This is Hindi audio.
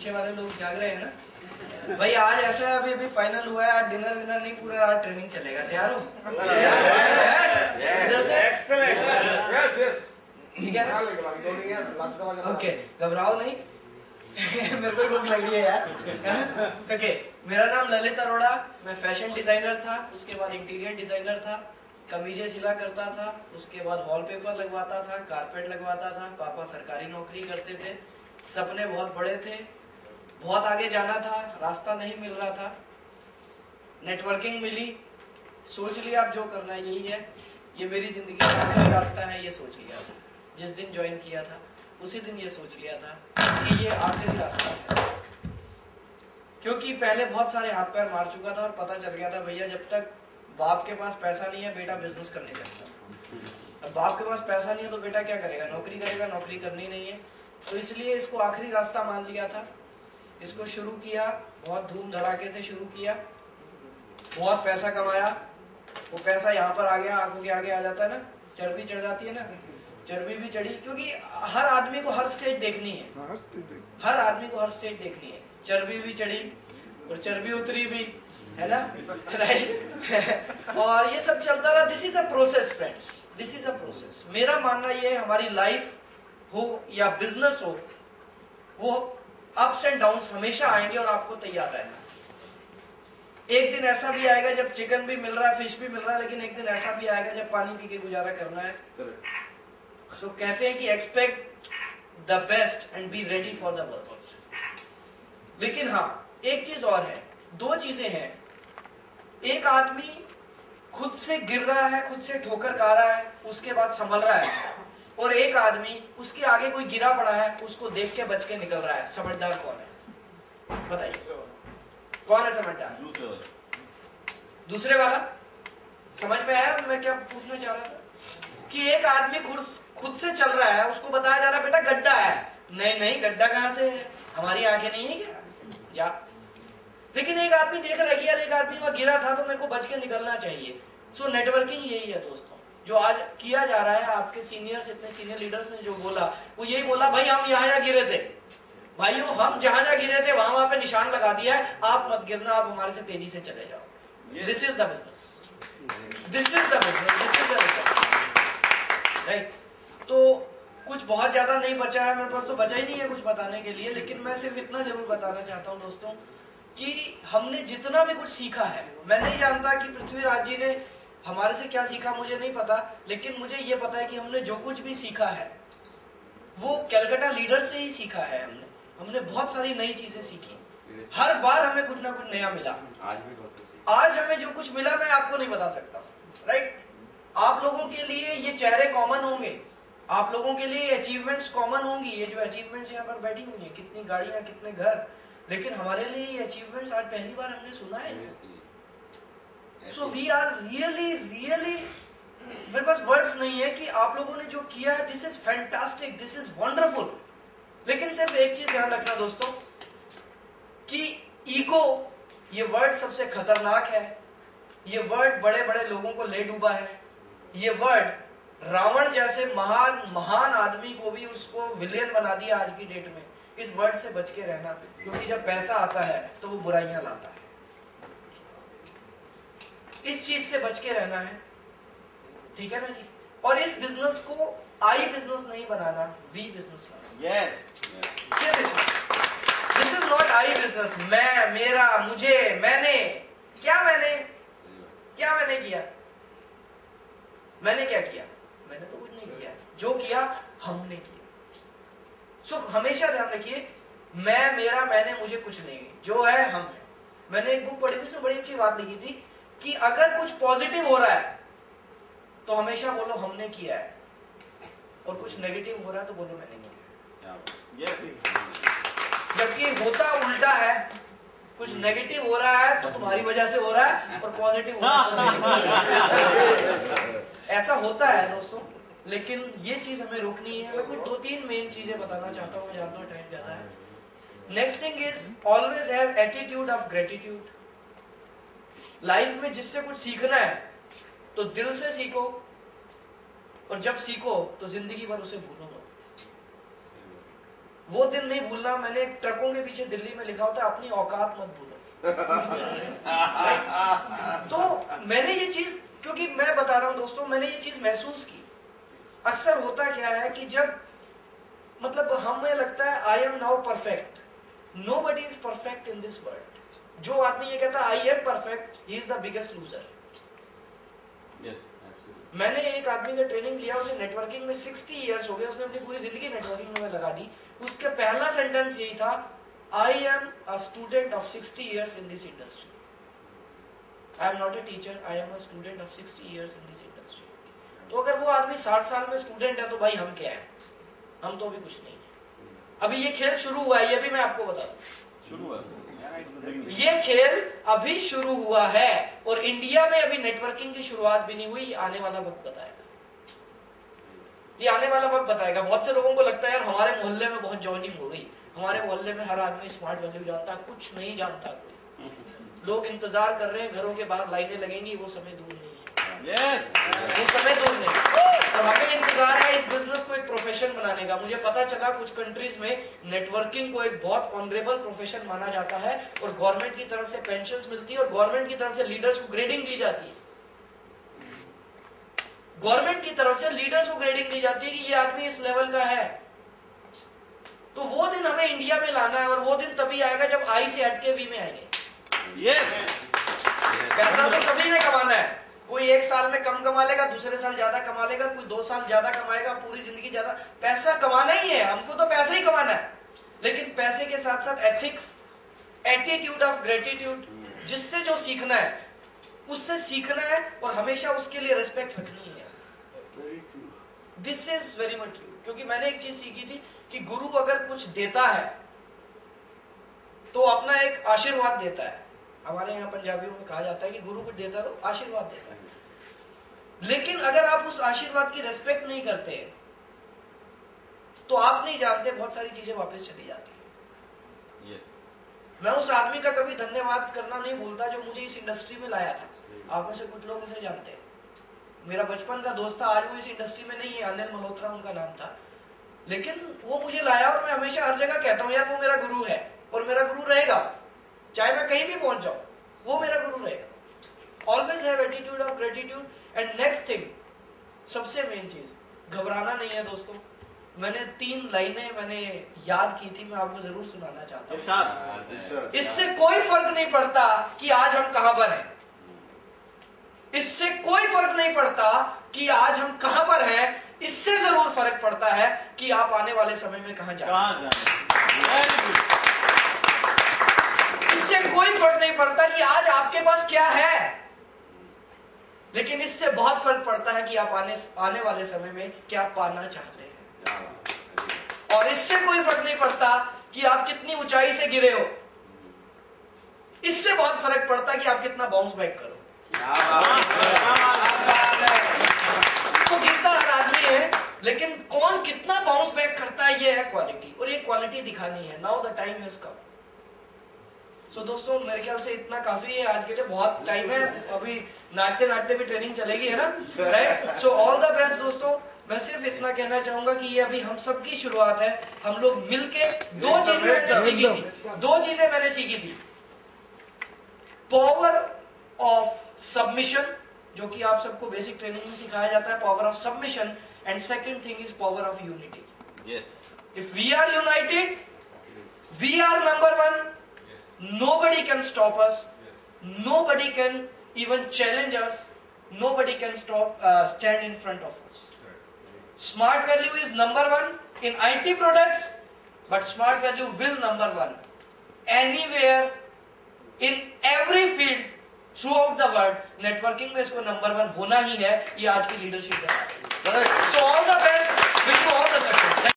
पीछे वाले लोग जाग रहे हैं ना भाई? आज ऐसा है, अभी अभी फाइनल हुआ है, आज डिनर विनर नहीं, पूरा आज ट्रेनिंग चलेगा। तैयार हो? इधर से ठीक है ना? ओके, घबराओ नहीं। मेरे को भूख लग रही है यार। ओके, मेरा नाम ललित अरोड़ा, मैं फैशन डिजाइनर था, उसके बाद इंटीरियर डिजाइनर था, कमीजें सिला करता था, उसके बाद वॉलपेपर लगवाता था, कारपेट लगवाता था। पापा सरकारी नौकरी करते थे, सपने बहुत बड़े थे, बहुत आगे जाना था, रास्ता नहीं मिल रहा था। नेटवर्किंग मिली, सोच लिया अब जो करना है यही है, ये मेरी जिंदगी का आखिरी रास्ता है, ये सोच लिया था। जिस दिन ज्वाइन किया था उसी दिन ये सोच लिया था कि ये आखिरी रास्ता है, क्योंकि पहले बहुत सारे हाथ पैर मार चुका था और पता चल गया था भैया जब तक बाप के पास पैसा नहीं है बेटा बिजनेस करने सकता। अब बाप के पास पैसा नहीं है तो बेटा क्या करेगा? नौकरी करेगा, नौकरी करनी नहीं है। तो इसलिए इसको आखिरी रास्ता मान लिया था। इसको शुरू किया, बहुत धूम धड़ाके से शुरू किया, बहुत पैसा कमाया। वो पैसा यहाँ पर आ गया, आंखों के आगे आ जाता है ना, चर्बी चढ़ जाती है ना, चर्बी भी चढ़ी, क्योंकि हर आदमी को हर स्टेज देखनी है, हर आदमी को हर स्टेज देखनी है। चर्बी भी चढ़ी और चर्बी उतरी भी, है ना, राइट? और ये सब चलता रहा। This is a process friends, this is a process. मेरा मानना ये है, हमारी लाइफ हो या बिजनेस हो, वो अप्स एंड डाउन्स हमेशा आएंगे और आपको तैयार रहना है। एक दिन ऐसा भी आएगा जब चिकन भी मिल रहा है, फिश भी मिल रहा है, लेकिन एक दिन ऐसा भी आएगा जब पानी पी के गुजारा करना है। सो कहते हैं कि expect the best and be ready for the worst. लेकिन हाँ, एक चीज और है, दो चीजें हैं। एक आदमी खुद से गिर रहा है, खुद से ठोकर खा रहा है, उसके बाद संभल रहा है, और एक आदमी उसके आगे कोई गिरा पड़ा है, उसको देख के बच के निकल रहा है। समझदार कौन है? बताइए, कौन है समझदार? दूसरे वाला। समझ में आया मैं क्या पूछना चाह रहा था? कि एक आदमी खुद से चल रहा है, उसको बताया जा रहा है बेटा गड्ढा है। नहीं नहीं, गड्ढा कहां से है? हमारी आंखें नहीं है क्या? जा। लेकिन एक आदमी देख रहा है कि यार एक आदमी वहां गिरा था तो मेरे को बच के निकलना चाहिए। सो नेटवर्किंग यही है दोस्तों, जो आज किया जा रहा है। आपके सीनियर्स, इतने सीनियर लीडर्स ने जो बोला, वो यही बोला, भाई हम यहाँ गिरे थे, भाइयों हम जहां गिरे थे वहां पे निशान लगा दिया है, आप मत गिरना, आप हमारे से तेजी से चले जाओ। This is the business, this is the business, this is the right. तो कुछ बहुत ज्यादा नहीं बचा है मेरे पास, तो बचा ही नहीं है कुछ बताने के लिए, लेकिन मैं सिर्फ इतना जरूर बताना चाहता हूं दोस्तों कि हमने जितना भी कुछ सीखा है, मैं नहीं जानता कि पृथ्वीराज जी ने हमारे से क्या सीखा, मुझे नहीं पता, लेकिन मुझे ये पता है कि हमने जो कुछ भी सीखा है वो कैलकाटा लीडर से ही सीखा है। हमने बहुत सारी नई चीजें सीखी, हर बार हमें कुछ ना कुछ नया मिला। आज हमें जो कुछ मिला मैं आपको नहीं बता सकता, राइट? आप लोगों के लिए ये चेहरे कॉमन होंगे, आप लोगों के लिए अचीवमेंट्स कॉमन होंगी। ये जो अचीवमेंट्स यहाँ पर बैठी हुई हैं, कितनी गाड़ियां, कितने घर, लेकिन हमारे लिए ये अचीवमेंट्स आज पहली बार हमने सुना है। So we are really really, मेरे पास वर्ड्स नहीं है कि आप लोगों ने जो किया है, this is fantastic, this is wonderful. लेकिन सिर्फ एक चीज ध्यान रखना दोस्तों कि ईगो, ये वर्ड सबसे खतरनाक है। ये वर्ड बड़े बड़े लोगों को ले डूबा है। ये वर्ड रावण जैसे महान आदमी को भी उसको विलेन बना दिया आज की डेट में। इस वर्ड से बच के रहना, क्योंकि जब पैसा आता है तो वो बुराइयां लाता है। इस चीज से बच के रहना है, ठीक है ना जी? और इस बिजनेस को आई बिजनेस नहीं बनाना, वी बिजनेस बनाना। Yes, this is not I business. मैं, मेरा, मुझे, मैंने क्या किया? मैंने क्या किया? मैंने तो कुछ नहीं किया। जो किया हमने किया। सो हमेशा ध्यान रखिए, मैं, मेरा, मैंने, मुझे कुछ नहीं, जो है हम है। मैंने एक बुक पढ़ी थी, उसमें बड़ी अच्छी बात लिखी थी कि अगर कुछ पॉजिटिव हो रहा है तो हमेशा बोलो हमने किया है, और कुछ नेगेटिव हो रहा है तो बोलो मैंने किया है। जबकि होता उल्टा है, कुछ नेगेटिव हो रहा है तो तुम्हारी वजह से हो रहा है, और पॉजिटिव हो रहा है ऐसा होता है दोस्तों। लेकिन ये चीज हमें रोकनी है। मैं कुछ 2-3 मेन चीजें बताना चाहता हूँ, जानता हूँ टाइम ज्यादा है। Next thing is always have attitude of gratitude. Life में जिससे कुछ सीखना है तो दिल से सीखो, और जब सीखो तो जिंदगी भर उसे भूलो मत। वो दिन नहीं भूलना। मैंने ट्रकों के पीछे दिल्ली में लिखा होता है अपनी औकात मत भूलो। तो मैंने ये चीज, क्योंकि मैं बता रहा हूं दोस्तों, मैंने ये चीज महसूस की। अक्सर होता क्या है कि जब मतलब हमें लगता है I am now perfect, nobody is perfect in this world. जो आदमी ये कहता है I am perfect, he is the biggest loser. मैंने एक आदमी का ट्रेनिंग लिया, उसे नेटवर्किंग में 60 इयर्स हो गए, उसने अपनी पूरी जिंदगी नेटवर्किंग में लगा दी। उसका पहला सेंटेंस यही था, I am a student of 60 years in this industry. I am not a teacher, I am a student of 60 years in this industry. तो अगर वो आदमी 60 साल में स्टूडेंट है तो भाई हम क्या है? हम तो अभी कुछ नहीं है। अभी ये खेल शुरू हुआ है, ये भी मैं आपको बता दूं, शुरू हुआ है। ये खेल अभी शुरू हुआ है और इंडिया में अभी नेटवर्किंग की शुरुआत भी नहीं हुई। आने वाला वक्त बताएगा, ये आने वाला वक्त बताएगा। बहुत से लोगों को लगता है यार हमारे मोहल्ले में बहुत जॉइनिंग हो गई, हमारे मोहल्ले में हर आदमी स्मार्ट वैल्यू जानता, कुछ नहीं जानता कोई। लोग इंतजार कर रहे हैं, घरों के बाहर लाइनें लगेंगी, वो समय दूर नहीं है। वो समय दूर नहीं। और हमें इंतजार है इस बिजनेस को एक प्रोफेशन बनाने का। मुझे पता चला कुछ कंट्रीज में नेटवर्किंग को एक बहुत ऑनरेबल प्रोफेशन माना जाता है और गवर्नमेंट की तरफ से पेंशन्स मिलती है और गवर्नमेंट की तरफ से लीडर्स को ग्रेडिंग दी जाती है। गवर्नमेंट की तरफ से लीडर्स को ग्रेडिंग दी जाती है कि ये आदमी इस लेवल का है। तो वो दिन हमें इंडिया में लाना है और वो दिन तभी आएगा जब आई से हट के वी में आएंगे। पैसा तो सभी ने कमाना है। कोई एक साल में कम कमा लेगा, दूसरे साल ज्यादा कमा लेगा, कोई 2 साल ज्यादा कमाएगा, पूरी जिंदगी ज्यादा। पैसा कमाना ही है, हमको तो पैसा ही कमाना है। लेकिन पैसे के साथ साथ एथिक्स, एटीट्यूड ऑफ ग्रेटिट्यूड, जिससे जो सीखना है उससे सीखना है और हमेशा उसके लिए रिस्पेक्ट रखनी है। This is very much true. क्योंकि मैंने एक चीज सीखी थी कि गुरु अगर कुछ देता है तो अपना एक आशीर्वाद देता है। हमारे यहाँ पंजाबियों में कहा जाता है कि गुरु कुछ देता तो आशीर्वाद देता है। लेकिन अगर आप उस आशीर्वाद की रेस्पेक्ट नहीं करते तो आप नहीं जानते बहुत सारी चीजें वापस चली जाती है। मैं उस आदमी का कभी धन्यवाद करना नहीं भूलता जो मुझे इस इंडस्ट्री में लाया था। आप में से कुछ लोग उसे जानते हैं, मेरा बचपन का दोस्त था। आज वो इस इंडस्ट्री में नहीं है, अनिल मल्होत्रा उनका नाम था। लेकिन वो मुझे लाया और मैं हमेशा हर जगह कहता हूँ यार वो मेरा गुरु है और मेरा गुरु रहेगा, चाहे मैं कहीं भी पहुंच जाऊं, वो मेरा गुरु रहेगा। Always have attitude of gratitude. And next thing, सबसे मेन चीज, घबराना नहीं है दोस्तों। मैंने 3 लाइनें मैंने याद की थी, मैं आपको जरूर सुनाना चाहता हूं। इससे कोई फर्क नहीं पड़ता कि आज हम कहां पर हैं, इससे कोई फर्क नहीं पड़ता कि आज हम कहां पर हैं, इससे जरूर फर्क पड़ता है कि आप आने वाले समय में कहां जाना चाहते हैं। इससे कोई फर्क नहीं पड़ता कि आज आपके पास क्या है, लेकिन इससे बहुत फर्क पड़ता है कि आप आने वाले समय में क्या पाना चाहते हैं। और इससे कोई फर्क नहीं पड़ता कि आप कितनी ऊंचाई से गिरे हो, इससे बहुत फर्क पड़ता है कि आप कितना बाउंस बैक करो। तो गिरता हर आदमी है, लेकिन कौन कितना बाउंस बैक करता है, ये है क्वालिटी। और ये क्वालिटी दिखानी है। Now the time has come. So दोस्तों मेरे ख्याल से इतना काफी है आज के लिए, बहुत टाइम है, अभी नाचते नाचते भी ट्रेनिंग चलेगी, है ना, right. So all the best दोस्तों। मैं सिर्फ इतना कहना चाहूंगा कि ये अभी हम सबकी शुरुआत है। हम लोग मिलके 2 चीजें मैंने सीखी थी, 2 चीजें मैंने सीखी थी। पावर ऑफ सबमिशन, जो कि आप सबको बेसिक ट्रेनिंग में सिखाया जाता है, power of submission. And second thing is power of unity. If we are united, we are number 1, nobody can stop us, nobody can even challenge us, nobody can stand in front of us. Smart value is number 1 in IT products, but smart value will number 1 anywhere in every field throughout the world. Networking में इसको नंबर 1 होना ही है, ये आज की लीडरशिप है। So all the best, wish you all the success.